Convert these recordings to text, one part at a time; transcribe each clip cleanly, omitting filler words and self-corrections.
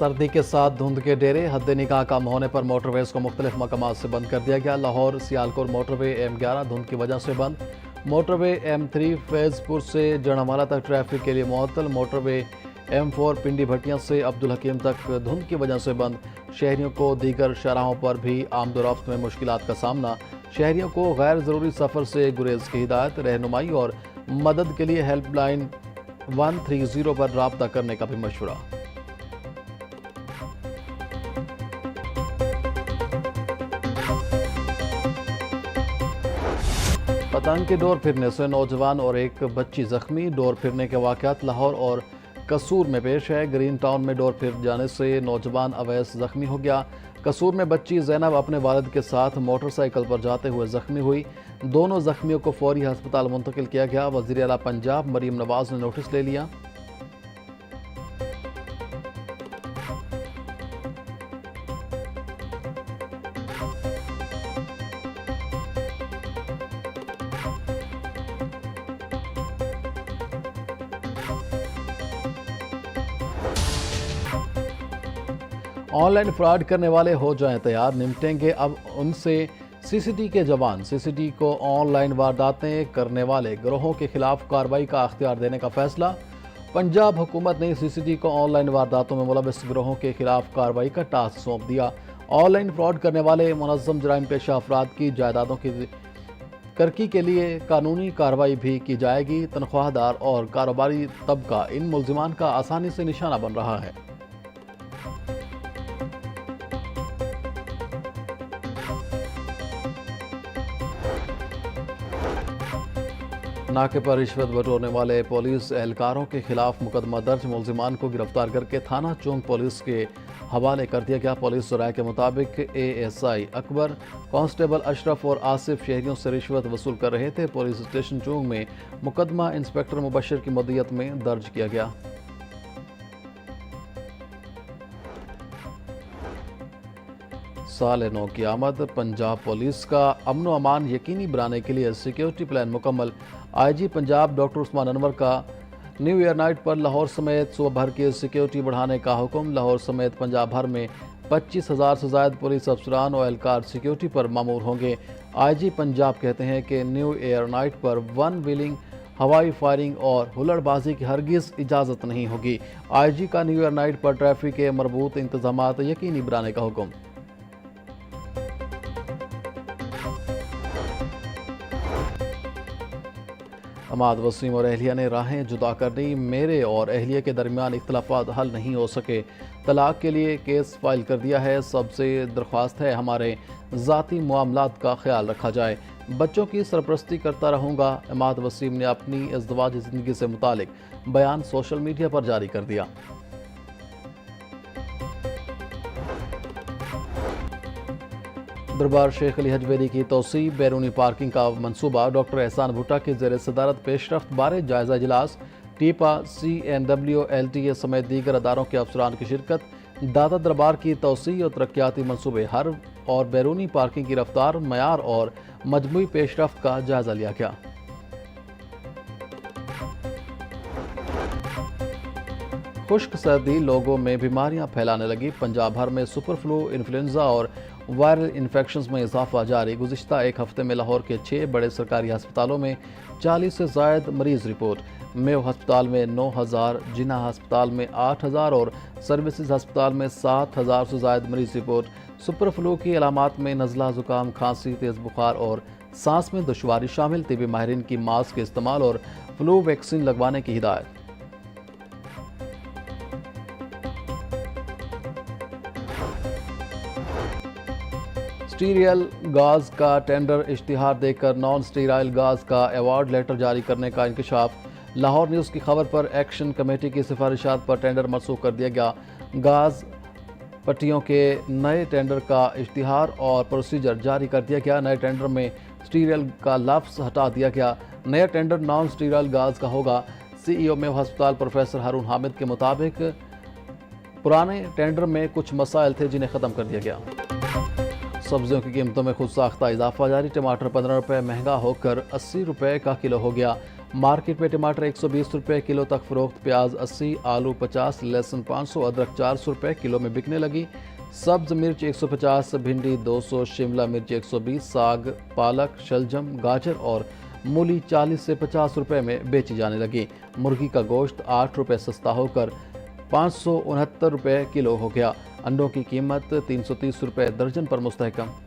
सर्दी के साथ धुंध के डेरे, हद निगाह कम होने पर मोटरवेज को मुख्तलिफ मकामात से बंद कर दिया गया। लाहौर सियालकोट मोटरवे M11 धुंध की वजह से बंद। मोटरवे M3 फैजपुर से जड़ामाला तक ट्रैफिक के लिए मुअत्तल। मोटरवे M4 पिंडी भटिया से अब्दुल हकीम तक धुंध की वजह से बंद। शहरियों को दीगर शराहों पर भी आमदोरफ्त में मुश्किलात का सामना। शहरियों को गैर ज़रूरी सफ़र से गुरेज की हिदायत। रहनुमाई और मदद के लिए हेल्पलाइन 130 पर राब्ता करने का भी मशवरा। पतंग के डोर फिरने से नौजवान और एक बच्ची जख्मी। डोर फिरने के वाक़यात लाहौर और कसूर में पेश है। ग्रीन टाउन में डोर फिर जाने से नौजवान अवैस जख्मी हो गया। कसूर में बच्ची जैनब अपने वालिद के साथ मोटरसाइकिल पर जाते हुए जख्मी हुई। दोनों जख्मियों को फौरी हस्पताल मुंतकिल किया गया। वज़ीर आला पंजाब मरीम नवाज ने नोटिस ले लिया। ऑनलाइन फ्रॉड करने वाले हो जाएं तैयार, निपटेंगे अब उनसे सीसीटी के जवान। सीसीटी को ऑनलाइन वारदातें करने वाले गिरोहों के खिलाफ कार्रवाई का अख्तियार देने का फैसला। पंजाब हुकूमत ने सीसीटी को ऑनलाइन वारदातों में मुलविस गिरोहों के खिलाफ कार्रवाई का टास्क सौंप दिया। ऑनलाइन फ्रॉड करने वाले मुनज़्ज़म जराइम पेशा अफराद की जायदादों की कर्की के लिए कानूनी कार्रवाई भी की जाएगी। तनख्वाहदार और कारोबारी तबका इन मुल्जिमान का आसानी से निशाना बन रहा है। नाके पर रिश्वत बटोरने वाले पुलिस एहलकारों के खिलाफ मुकदमा दर्ज। मुल्जिमान को गिरफ्तार करके थाना चौंक पुलिस के हवाले कर दिया गया। पुलिस राय के मुताबिक ASI अकबर, कांस्टेबल अशरफ और आसिफ शहरियों से रिश्वत वसूल कर रहे थे। पुलिस स्टेशन चौंक में मुकदमा इंस्पेक्टर मुबशर की मदीयत में दर्ज किया गया। साल नौ की आमद। पंजाब पुलिस का अमन व अमान यकीनी बनाने के लिए सिक्योरिटी प्लान मुकम्मल। IG पंजाब डॉक्टर उस्मान अनवर का न्यू ईयर नाइट पर लाहौर समेत सूबा भर की सिक्योरिटी बढ़ाने का हुक्म। लाहौर समेत पंजाब भर में 25,000 से ज़ायद पुलिस अफसरान और एहलकार सिक्योरिटी पर मामूर होंगे। IG पंजाब कहते हैं कि न्यू ईयर नाइट पर वन व्हीलिंग, हवाई फायरिंग और हुल्लड़बाजी की हरगिज़ इजाज़त नहीं होगी। IG का न्यू ईयर नाइट पर ट्रैफिक के मरबूत इंतजामात यकीनी बनाने का हुक्म। अमाद वसीम और अहलिया ने राहें जुदा कर दी। मेरे और अहलिया के दरमियान इख्तलाफात हल नहीं हो सके, तलाक के लिए केस फाइल कर दिया है। सबसे दरख्वास्त है हमारे ज़ाती मामलात का ख्याल रखा जाए। बच्चों की सरपरस्ती करता रहूँगा। अमाद वसीम ने अपनी इज़्दिवाजी ज़िंदगी से मुतालिक बयान सोशल मीडिया पर जारी कर दिया। दरबार शेख अली हजवेरी की तोसी, बैरूनी पार्किंग का मनसूबा। डॉक्टर एहसान भुट्टा की ज़ेर सदारत पेशरफ्त बारे जायज़ा इजलास। टीपा, CNW, LTA समेत दीगर अदारों के अफसरान की शिरकत। दादा दरबार की तोसी और तरक्याती मनसूबे हर और बैरूनी पार्किंग की रफ्तार, मयार और मजमूई पेशरफ्त का जायज़ा लिया गया। खुश्क सर्दी लोगों में बीमारियां फैलाने लगी। पंजाब भर में सुपर फ्लू, इन्फ्लुएंजा और वायरल इन्फेक्शंस में इजाफा जारी। गुज़िश्ता एक हफ्ते में लाहौर के 6 बड़े सरकारी अस्पतालों में 40 से ज़ायद मरीज रिपोर्ट। मेव हस्पताल में 9,000, जिन्ना हस्पताल में 8,000 और सर्विसेज हस्पताल में 7,000 से ज़ायद मरीज रिपोर्ट। सुपर फ्लू की अलामात में नज़ला, ज़ुकाम, खांसी, तेज़ बुखार और सांस में दुश्वारी शामिल। तिबी माहिरीन की मास्क के इस्तेमाल और फ्लू वैक्सीन लगवाने की हिदायत। स्टीरियल गाज का टेंडर इश्तिहार देकर नॉन स्टीराइल गाज का अवार्ड लेटर जारी करने का इंकशाफ। लाहौर न्यूज़ की खबर पर एक्शन कमेटी की सिफारिशात पर टेंडर मनसूख कर दिया गया। गाज पट्टियों के नए टेंडर का इश्तिहार और प्रोसीजर जारी कर दिया गया। नए टेंडर में स्टीरियल का लफ्ज़ हटा दिया गया। नया टेंडर नॉन स्टीराइल गाज का होगा। CEO मेव हस्पताल प्रोफेसर हारून हामिद के मुताबिक पुराने टेंडर में कुछ मसाइल थे जिन्हें ख़त्म कर दिया गया। सब्जियों की कीमतों में खुद साख्ता इजाफा जारी। टमाटर 15 रुपये महंगा होकर 80 रुपये का किलो हो गया। मार्केट में टमाटर 120 रुपये किलो तक फरोख्त, प्याज 80, आलू 50, लहसुन 500, अदरक 400 रुपये किलो में बिकने लगी। सब्ज मिर्च 150, भिंडी 200, शिमला मिर्च 120, साग, पालक, शलजम, गाजर और मूली 40 से 50 रुपये में बेची जाने लगी। मुर्गी का गोश्त 8 रुपये सस्ता होकर 569 रुपये किलो हो गया। अंडों की कीमत 330 रुपये दर्जन पर मुस्तहकम।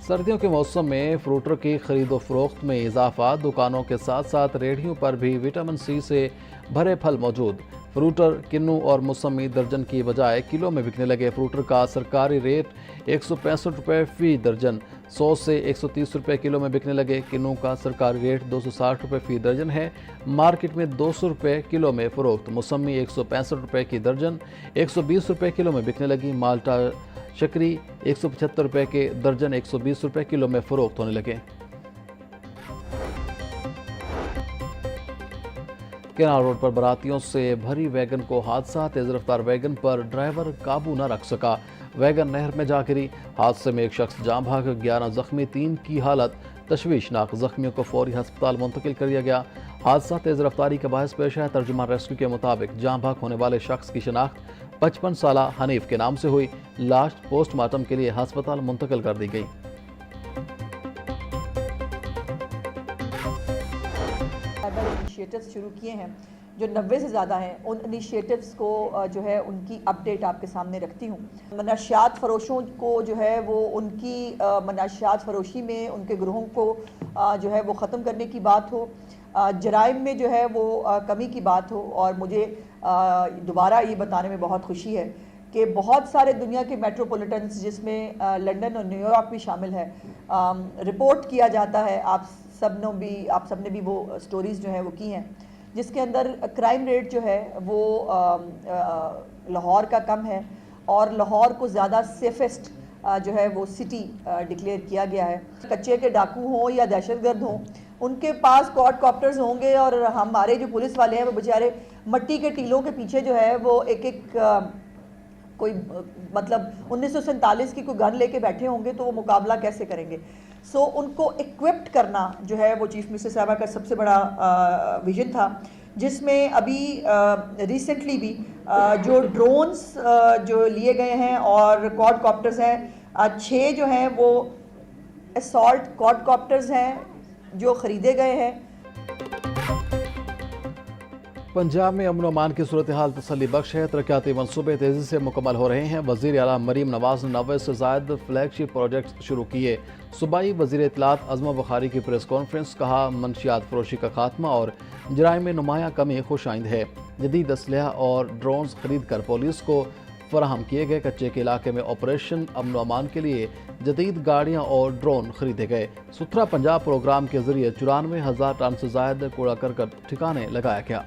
सर्दियों के मौसम में फ्रूटर की खरीदो फरोख्त में इजाफा, दुकानों के साथ साथ रेहड़ियों पर भी विटामिन सी से भरे फल मौजूद। फ्रूटर किन्नू और मौसमी दर्जन की बजाय किलो में बिकने लगे। फ्रूटर का सरकारी रेट 165 रुपये फ़ी दर्जन 100 से 130 रुपये किलो में बिकने लगे। किन्नू का सरकारी रेट 260 रुपये फ़ी दर्जन है। मार्केट में 200 रुपये किलो में फ़रोख्त। मौसमी 165 रुपये की दर्जन 120 रुपये किलो में बिकने लगी। माल्टा शकरी 175 रुपये के दर्जन 120 रुपये किलो में फ़रोख्त होने लगे। केनाल रोड पर बारातियों से भरी वैगन को हादसा, तेज रफ्तार वैगन पर ड्राइवर काबू न रख सका, वैगन नहर में जा गिरी। हादसे में एक शख्स जान भाग, 11 जख्मी, 3 की हालत तशवीशनाक। जख्मियों को फौरी हस्पताल मुंतकिल कर दिया गया। हादसा तेज रफ्तारी का बायस पेश है। तर्जुमान रेस्क्यू के मुताबिक जान भाग होने वाले शख्स की शनाख्त 55 साला हनीफ के नाम से हुई। लाश पोस्टमार्टम के लिए हस्पताल मुंतकिल कर दी गई। इनिशिएटिव्स शुरू किए हैं जो 90 से ज़्यादा हैं। उन इनिशिएटिव्स को जो है उनकी अपडेट आपके सामने रखती हूँ। मनशियात फ़रोशों को जो है वो उनकी मनशियात फ़रोशी में उनके ग्रोहों को जो है वो ख़त्म करने की बात हो, जराइम में जो है वो कमी की बात हो। और मुझे दोबारा ये बताने में बहुत खुशी है कि बहुत सारे दुनिया के मेट्रोपॉलिटन्स जिसमें लंदन और न्यूयॉर्क भी शामिल है, रिपोर्ट किया जाता है। आप सबने भी वो स्टोरीज़ जो है वो की हैं, जिसके अंदर क्राइम रेट जो है वो लाहौर का कम है और लाहौर को ज़्यादा सेफेस्ट जो है वो सिटी डिक्लेयर किया गया है। कच्चे के डाकू हों या दहशतगर्द हों, उनके पास क्वाडकॉप्टर्स होंगे और हमारे जो पुलिस वाले हैं वो बेचारे मट्टी के टीलों के पीछे जो है वो एक कोई मतलब 1947 की कोई गन लेके बैठे होंगे, तो वो मुकाबला कैसे करेंगे। सो उनको इक्विप्ड करना जो है वो चीफ मिनिस्टर साहबा का सबसे बड़ा विजन था, जिसमें अभी रिसेंटली भी जो ड्रोन्स जो लिए गए हैं और क्वाडकॉप्टर्स हैं, 6 जो हैं वो असॉल्ट क्वाडकॉप्टर्स हैं जो ख़रीदे गए हैं। पंजाब में अमन अमान की सूरत हाल तसल्ली बख्श है। तरक्याती मनसूबे तेज़ी से मुकम्मल हो रहे हैं। वज़ीर आला मरीम नवाज़ ने 90 से ज़ायद फ्लैगशिप प्रोजेक्ट शुरू किए। सूबाई वज़ीर इत्तलात अज़मा बुखारी की प्रेस कॉन्फ्रेंस, कहा मनशियात फरोशी का खात्मा और जराइम में नुमाया कमी खुशाइंद है। जदीद असलहा और ड्रोन्स खरीद कर पुलिस को फराहम किए गए। कच्चे के इलाके में ऑपरेशन अमन अमान के लिए जदीद गाड़ियाँ और ड्रोन खरीदे गए। सुथरा पंजाब प्रोग्राम के जरिए 94,000 टन से ज़ायद कूड़ा करकट ठिकाने लगाया गया।